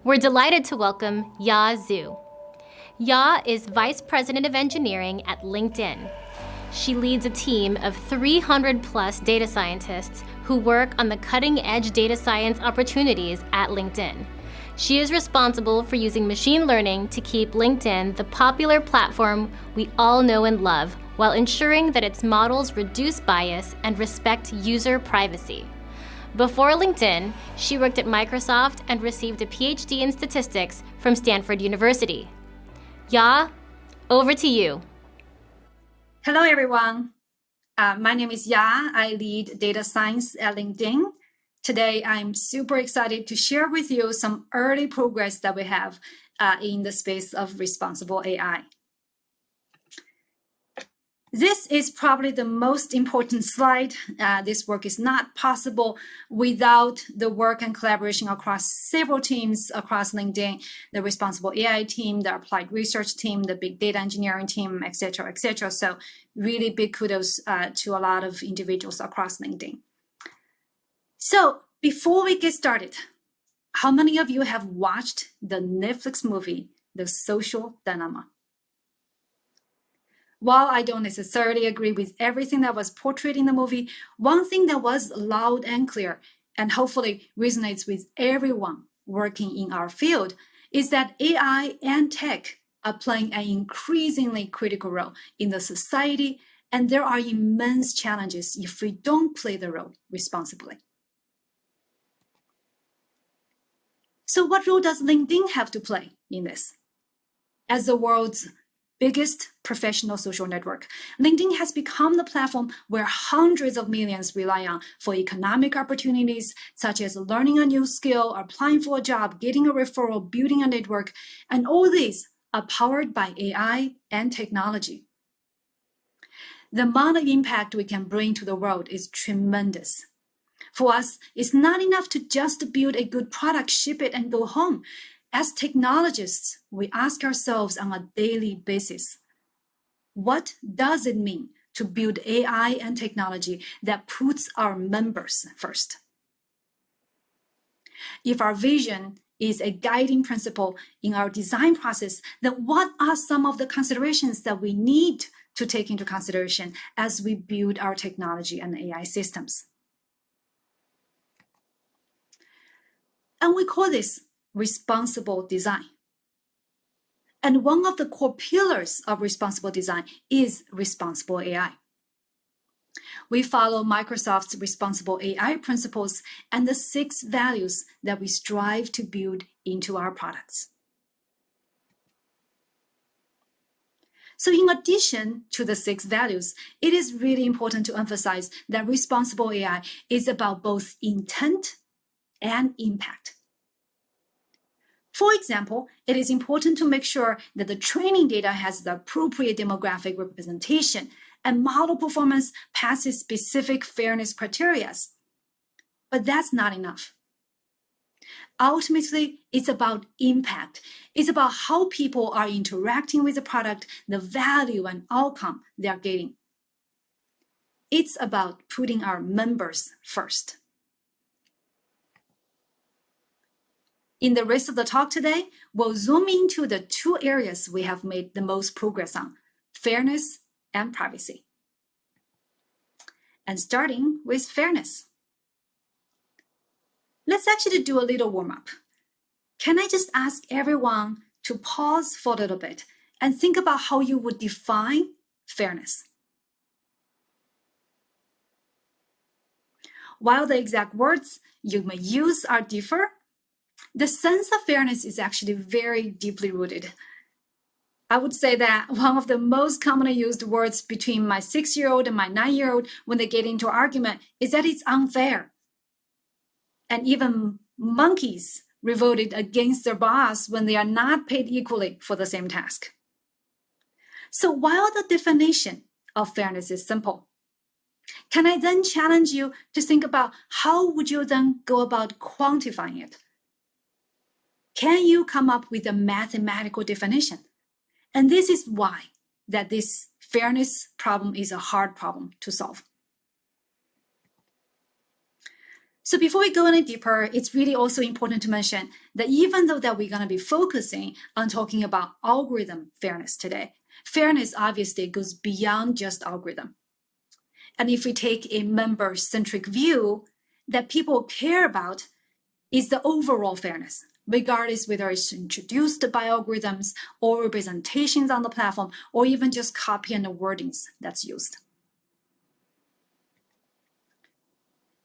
We're delighted to welcome Ya Zhu. Ya is Vice President of Engineering at LinkedIn. She leads a team of 300 plus data scientists who work on the cutting edge data science opportunities at LinkedIn. She is responsible for using machine learning to keep LinkedIn the popular platform we all know and love, while ensuring that its models reduce bias and respect user privacy. Before LinkedIn, she worked at Microsoft and received a PhD in statistics from Stanford University. Ya, over to you. Hello, everyone. My name is Ya. I lead data science at LinkedIn. Today, I'm super excited to share with you some early progress that we have in the space of responsible AI. This is probably the most important slide. This work is not possible without the work and collaboration across several teams across LinkedIn, the responsible AI team, the applied research team, the big data engineering team, et cetera, et cetera. So really big kudos to a lot of individuals across LinkedIn. So before we get started, how many of you have watched the Netflix movie, The Social Dilemma? While I don't necessarily agree with everything that was portrayed in the movie, one thing that was loud and clear, and hopefully resonates with everyone working in our field, is that AI and tech are playing an increasingly critical role in the society, and there are immense challenges if we don't play the role responsibly. So what role does LinkedIn have to play in this? As the world's biggest professional social network, LinkedIn has become the platform where hundreds of millions rely on for economic opportunities, such as learning a new skill, applying for a job, getting a referral, building a network, and all these are powered by AI and technology. The amount of impact we can bring to the world is tremendous. For us, it's not enough to just build a good product, ship it, and go home. As technologists, we ask ourselves on a daily basis, what does it mean to build AI and technology that puts our members first? If our vision is a guiding principle in our design process, then what are some of the considerations that we need to take into consideration as we build our technology and AI systems? And we call this responsible design. And one of the core pillars of responsible design is responsible AI. We follow Microsoft's responsible AI principles and the 6 values that we strive to build into our products. So in addition to the 6 values, it is really important to emphasize that responsible AI is about both intent and impact. For example, it is important to make sure that the training data has the appropriate demographic representation and model performance passes specific fairness criteria. But that's not enough. Ultimately, it's about impact. It's about how people are interacting with the product, the value and outcome they are getting. It's about putting our members first. In the rest of the talk today, we'll zoom into the 2 areas we have made the most progress on, fairness and privacy. And starting with fairness. Let's actually do a little warm-up. Can I just ask everyone to pause for a little bit and think about how you would define fairness? While the exact words you may use are different, the sense of fairness is actually very deeply rooted. I would say that one of the most commonly used words between my 6-year-old and my 9-year-old when they get into an argument is that it's unfair. And even monkeys revolted against their boss when they are not paid equally for the same task. So while the definition of fairness is simple, can I then challenge you to think about how would you then go about quantifying it? Can you come up with a mathematical definition? And this is why that this fairness problem is a hard problem to solve. So before we go any deeper, it's really also important to mention that even though that we're going to be focusing on talking about algorithm fairness today, fairness obviously goes beyond just algorithm. And if we take a member-centric view, that people care about is the overall fairness, regardless whether it's introduced by algorithms or representations on the platform, or even just copy and the wordings that's used.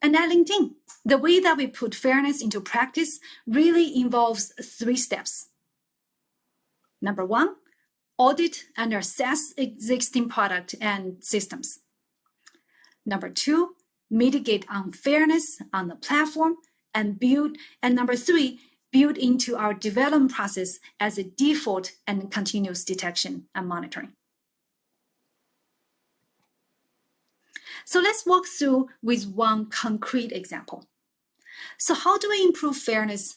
And at LinkedIn, the way that we put fairness into practice really involves 3 steps. Number 1, audit and assess existing product and systems. Number 2, mitigate unfairness on the platform and build. And number 3, build into our development process as a default and continuous detection and monitoring. So let's walk through with one concrete example. So how do we improve fairness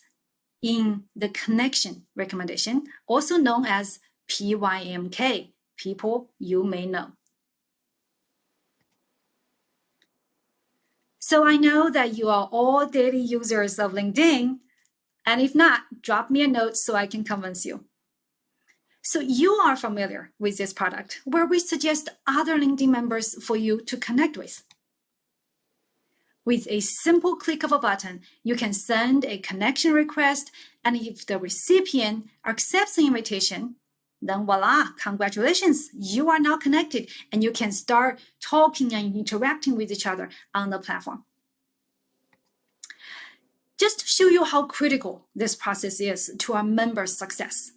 in the connection recommendation, also known as PYMK, people you may know? So I know that you are all daily users of LinkedIn, and if not, drop me a note so I can convince you. So you are familiar with this product where we suggest other LinkedIn members for you to connect with. With a simple click of a button, you can send a connection request, and if the recipient accepts the invitation, then voila, congratulations, you are now connected and you can start talking and interacting with each other on the platform. Just to show you how critical this process is to our members' success,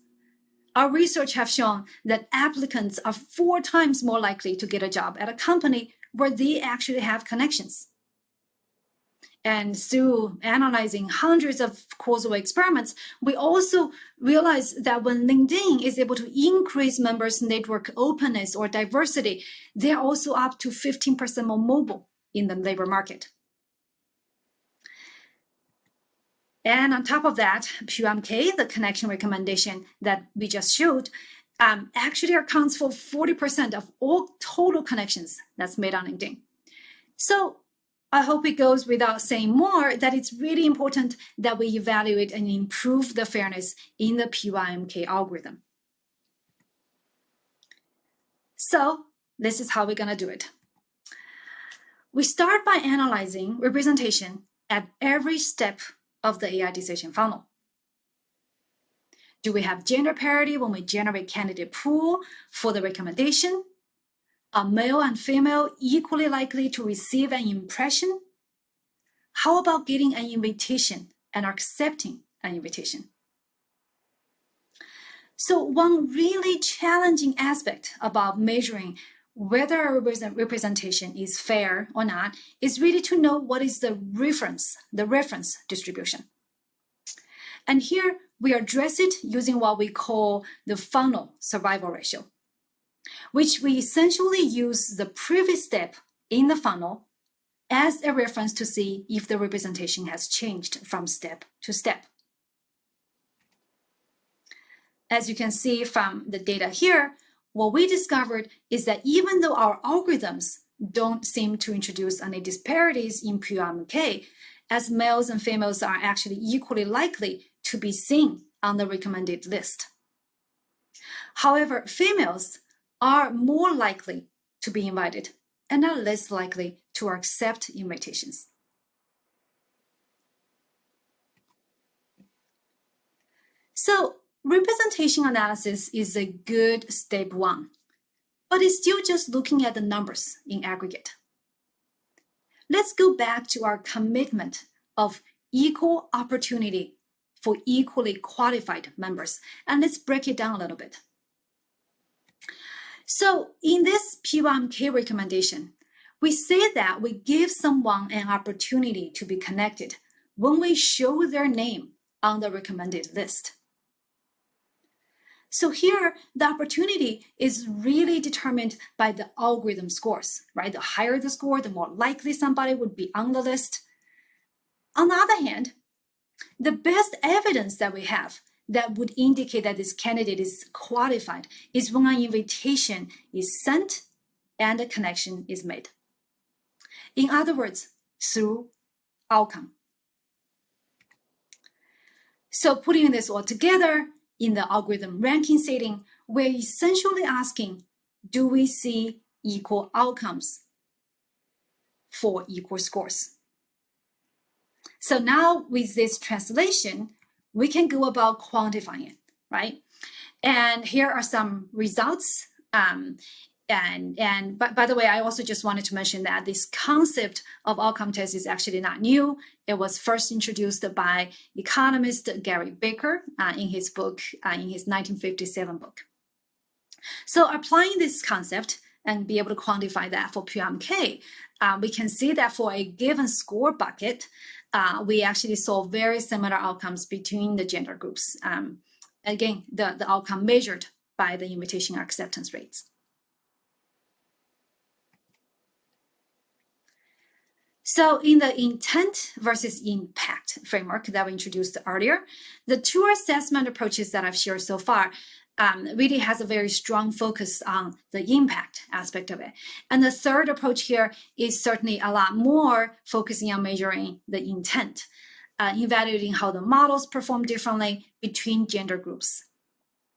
our research have shown that applicants are 4 times more likely to get a job at a company where they actually have connections. And through analyzing hundreds of causal experiments, we also realized that when LinkedIn is able to increase members' network openness or diversity, they're also up to 15% more mobile in the labor market. And on top of that, PYMK, the connection recommendation that we just showed, actually accounts for 40% of all total connections that's made on LinkedIn. So I hope it goes without saying more that it's really important that we evaluate and improve the fairness in the PYMK algorithm. So this is how we're going to do it. We start by analyzing representation at every step of the AI decision funnel. Do we have gender parity when we generate candidate pool for the recommendation? Are male and female equally likely to receive an impression? How about getting an invitation and accepting an invitation? So one really challenging aspect about measuring whether a representation is fair or not is really to know what is the reference distribution. And here we address it using what we call the funnel survival ratio, which we essentially use the previous step in the funnel as a reference to see if the representation has changed from step to step. As you can see from the data here, what we discovered is that even though our algorithms don't seem to introduce any disparities in PYMK, as males and females are actually equally likely to be seen on the recommended list. However, females are more likely to be invited and are less likely to accept invitations. So representation analysis is a good step 1, but it's still just looking at the numbers in aggregate. Let's go back to our commitment of equal opportunity for equally qualified members, and let's break it down a little bit. So in this PYMK recommendation, we say that we give someone an opportunity to be connected when we show their name on the recommended list. So here, the opportunity is really determined by the algorithm scores, right? The higher the score, the more likely somebody would be on the list. On the other hand, the best evidence that we have that would indicate that this candidate is qualified is when an invitation is sent and a connection is made. In other words, through outcome, So putting this all together in the algorithm ranking setting, we're essentially asking, do we see equal outcomes for equal scores? So now with this translation, we can go about quantifying it, right? And here are some results. And by the way, I also just wanted to mention that this concept of outcome test is actually not new. It was first introduced by economist Gary Becker in his book, in his 1957 book. So applying this concept and be able to quantify that for PMK, we can see that for a given score bucket, we actually saw very similar outcomes between the gender groups. Again, the outcome measured by the invitation acceptance rates. So in the intent versus impact framework that we introduced earlier, the two assessment approaches that I've shared so far really has a very strong focus on the impact aspect of it. And the third approach here is certainly a lot more focusing on measuring the intent, evaluating how the models perform differently between gender groups.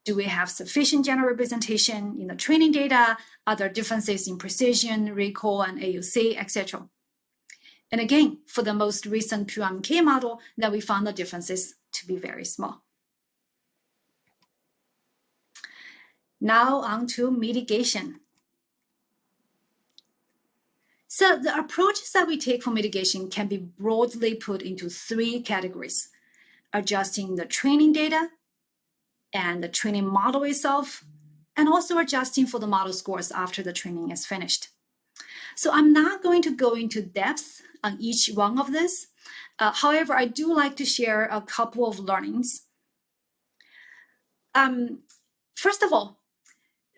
Do we have sufficient gender representation in the training data? Are there differences in precision, recall, and AUC, etc.? And again, for the most recent PMK model, that we found the differences to be very small. Now on to mitigation. So the approaches that we take for mitigation can be broadly put into three categories: adjusting the training data and the training model itself, and also adjusting for the model scores after the training is finished. So I'm not going to go into depth on each one of this. However, I do like to share a couple of learnings. First of all,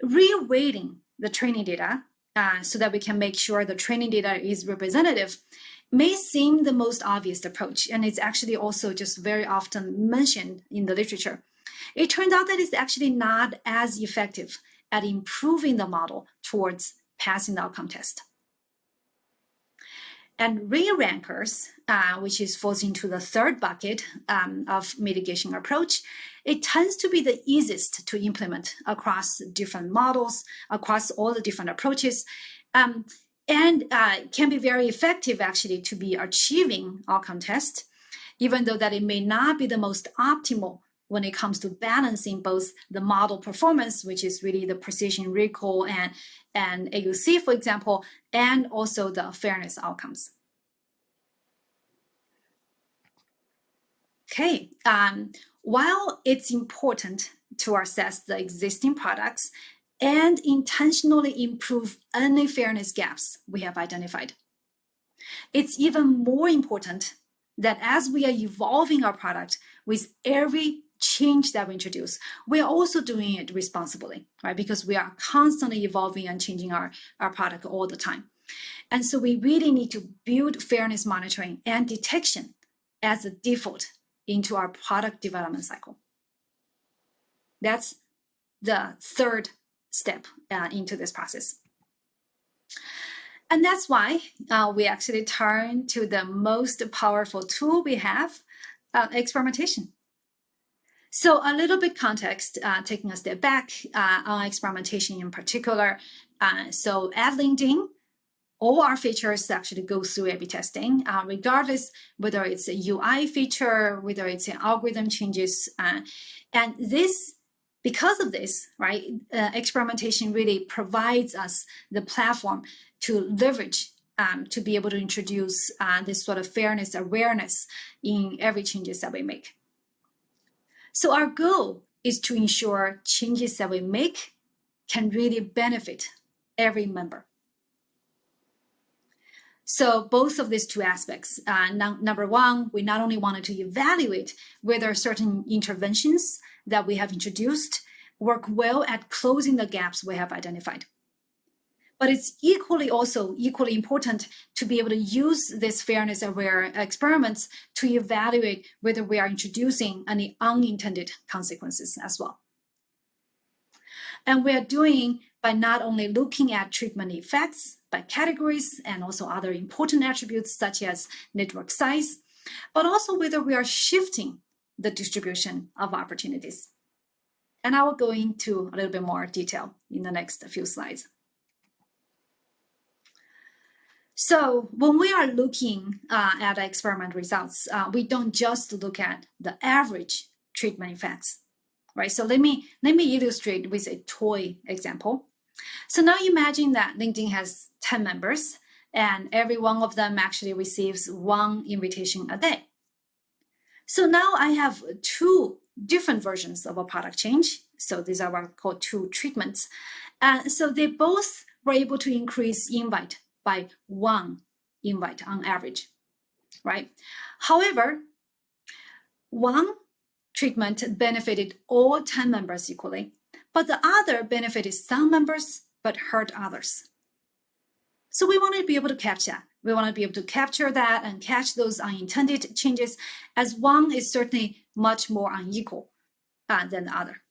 re-weighting the training data so that we can make sure the training data is representative may seem the most obvious approach, and it's actually also just very often mentioned in the literature. It turns out that it's actually not as effective at improving the model towards passing the outcome test. And re-rankers, which falls into the third bucket of mitigation approach, it tends to be the easiest to implement across different models, across all the different approaches, and can be very effective actually to be achieving outcome test, even though that it may not be the most optimal when it comes to balancing both the model performance, which is really the precision, recall, and AUC, for example, and also the fairness outcomes. Okay, while it's important to assess the existing products and intentionally improve any fairness gaps we have identified, it's even more important that as we are evolving our product with every change that we introduce, we are also doing it responsibly, right? Because we are constantly evolving and changing our product all the time. And so we really need to build fairness monitoring and detection as a default into our product development cycle. That's the third step into this process. And that's why we actually turn to the most powerful tool we have, experimentation. So a little bit context, taking a step back on experimentation in particular. So at LinkedIn, all our features actually go through A/B testing, regardless whether it's a UI feature, whether it's an algorithm changes. And this, because of this, right, experimentation really provides us the platform to leverage to be able to introduce this sort of fairness awareness in every changes that we make. So our goal is to ensure changes that we make can really benefit every member. So both of these two aspects, number one, we not only wanted to evaluate whether certain interventions that we have introduced work well at closing the gaps we have identified. But it's equally important to be able to use this fairness aware experiments to evaluate whether we are introducing any unintended consequences as well. And we are doing by not only looking at treatment effects by categories and also other important attributes such as network size, but also whether we are shifting the distribution of opportunities. And I will go into a little bit more detail in the next few slides. So when we are looking at experiment results, we don't just look at the average treatment effects, right? So let me illustrate with a toy example. So now imagine that LinkedIn has 10 members and every one of them actually receives one invitation a day. So now I have two different versions of a product change. So these are what I call two treatments. So they both were able to increase invite by one invite on average, right? However, one treatment benefited all 10 members equally, but the other benefited some members but hurt others. So we want to be able to catch that. We want to be able to capture that and catch those unintended changes, as one is certainly much more unequal than the other.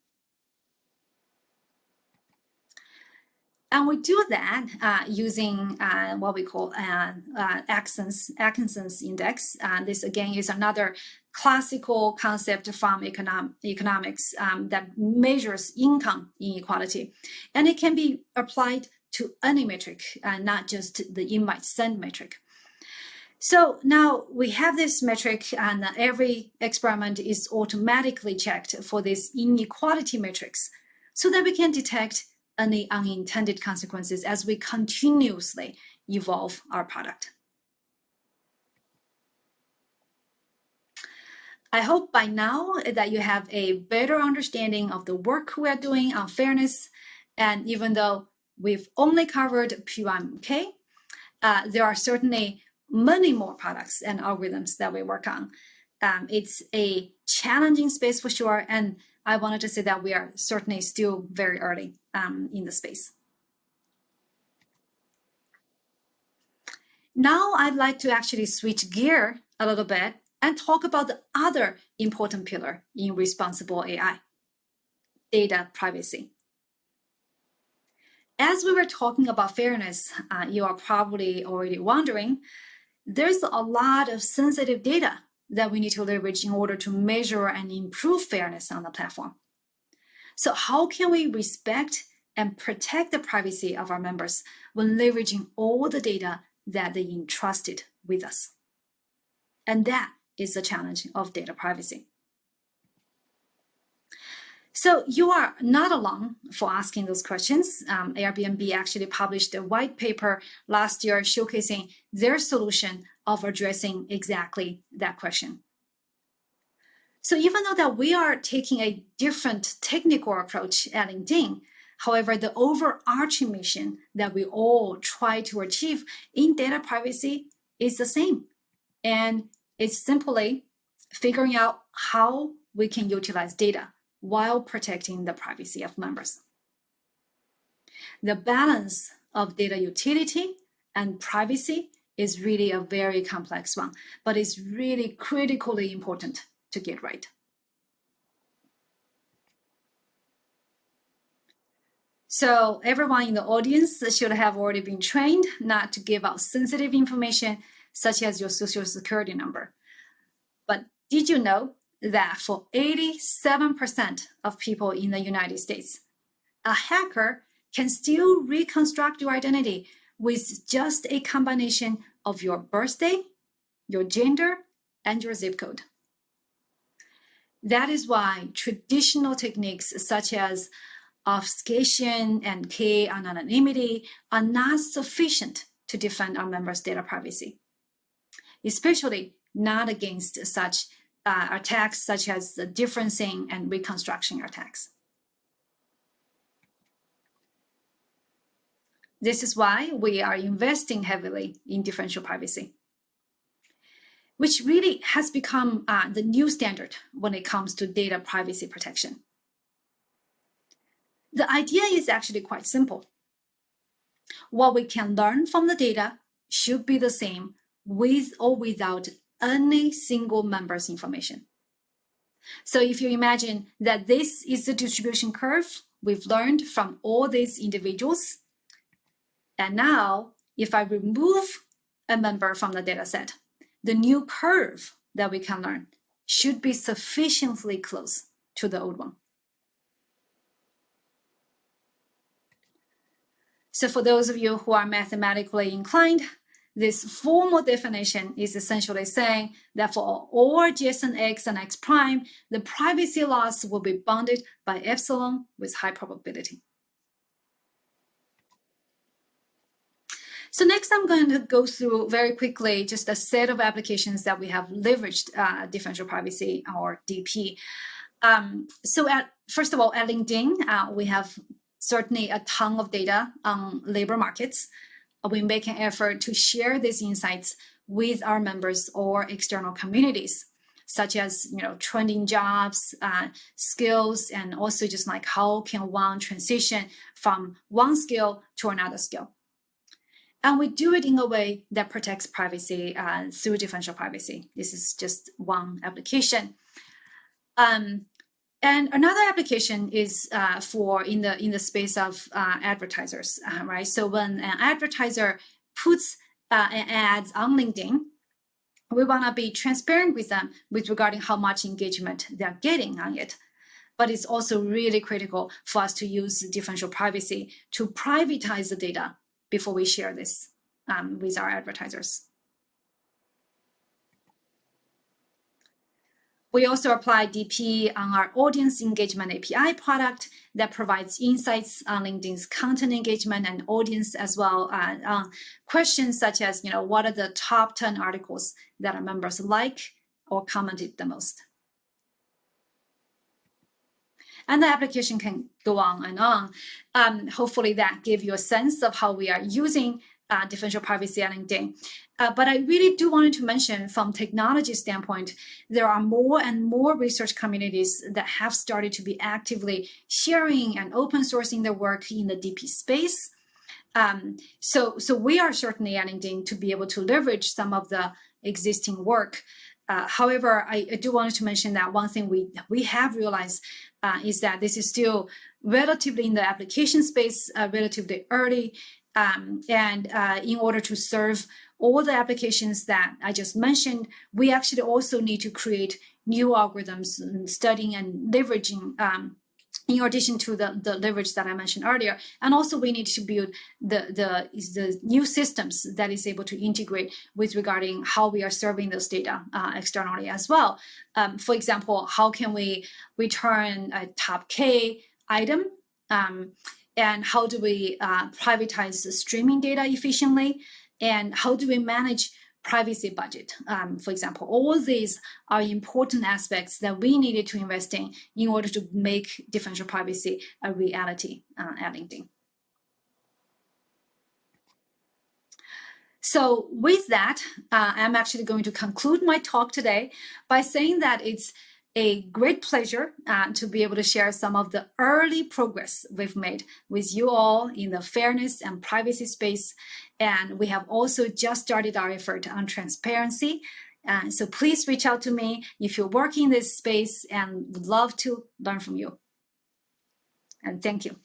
And we do that using what we call Atkinson's index. This again is another classical concept from economics that measures income inequality, and it can be applied to any metric, not just the invite send metric. So now we have this metric, and every experiment is automatically checked for these inequality metrics so that we can detect any unintended consequences as we continuously evolve our product. I hope by now that you have a better understanding of the work we are doing on fairness. And even though we've only covered PYMK, there are certainly many more products and algorithms that we work on. It's a challenging space for sure, and I wanted to say that we are certainly still very early in the space. Now I'd like to actually switch gear a little bit and talk about the other important pillar in responsible AI, data privacy. As we were talking about fairness, you are probably already wondering, there's a lot of sensitive data that we need to leverage in order to measure and improve fairness on the platform. So how can we respect and protect the privacy of our members when leveraging all the data that they entrusted with us? And that is the challenge of data privacy. So you are not alone for asking those questions. Airbnb actually published a white paper last year showcasing their solution of addressing exactly that question. So even though that we are taking a different technical approach at LinkedIn, however, the overarching mission that we all try to achieve in data privacy is the same. And it's simply figuring out how we can utilize data while protecting the privacy of members. The balance of data utility and privacy is really a very complex one, but it's really critically important to get right. So everyone in the audience should have already been trained not to give out sensitive information such as your social security number. But did you know that for 87% of people in the United States, a hacker can still reconstruct your identity with just a combination of your birthday, your gender, and your zip code? That is why traditional techniques such as obfuscation and k-anonymity are not sufficient to defend our members' data privacy, especially not against such attacks such as the differencing and reconstruction attacks. This is why we are investing heavily in differential privacy, which really has become the new standard when it comes to data privacy protection. The idea is actually quite simple. What we can learn from the data should be the same with or without any single member's information. So if you imagine that this is the distribution curve we've learned from all these individuals, and now if I remove a member from the data set, the new curve that we can learn should be sufficiently close to the old one. So for those of you who are mathematically inclined, this formal definition is essentially saying that for all adjacent x and x prime, the privacy loss will be bounded by epsilon with high probability. So next, I'm going to go through very quickly just a set of applications that we have leveraged differential privacy, or DP. First of all, at LinkedIn, we have certainly a ton of data on labor markets. We make an effort to share these insights with our members or external communities, such as trending jobs, skills, and also just like how can one transition from one skill to another skill. And we do it in a way that protects privacy through differential privacy. This is just one application. And another application is for in the space of advertisers, right? So when an advertiser puts an ads on LinkedIn, we want to be transparent with them with regarding how much engagement they're getting on it. But it's also really critical for us to use differential privacy to privatize the data before we share this with our advertisers. We also apply DP on our audience engagement API product that provides insights on LinkedIn's content engagement and audience, as well as questions such as, what are the top 10 articles that our members like or commented the most. And the application can go on and on. Hopefully that gave you a sense of how we are using differential privacy at LinkedIn. But I really do want to mention, from technology standpoint, there are more and more research communities that have started to be actively sharing and open sourcing their work in the DP space. So we are certainly at LinkedIn to be able to leverage some of the existing work. However, I do want to mention that one thing we have realized is that this is still relatively in the application space, relatively early. And in order to serve all the applications that I just mentioned, we actually also need to create new algorithms and studying and leveraging in addition to the leverage that I mentioned earlier. And also we need to build the new systems that is able to integrate with regarding how we are serving those data externally as well. For example, how can we return a top K item? And how do we privatize the streaming data efficiently? And how do we manage privacy budget? For example, all these are important aspects that we needed to invest in order to make differential privacy a reality at LinkedIn. So with that, I'm actually going to conclude my talk today by saying that it's a great pleasure to be able to share some of the early progress we've made with you all in the fairness and privacy space. And we have also just started our effort on transparency. So please reach out to me if you're working in this space, and would love to learn from you. And thank you.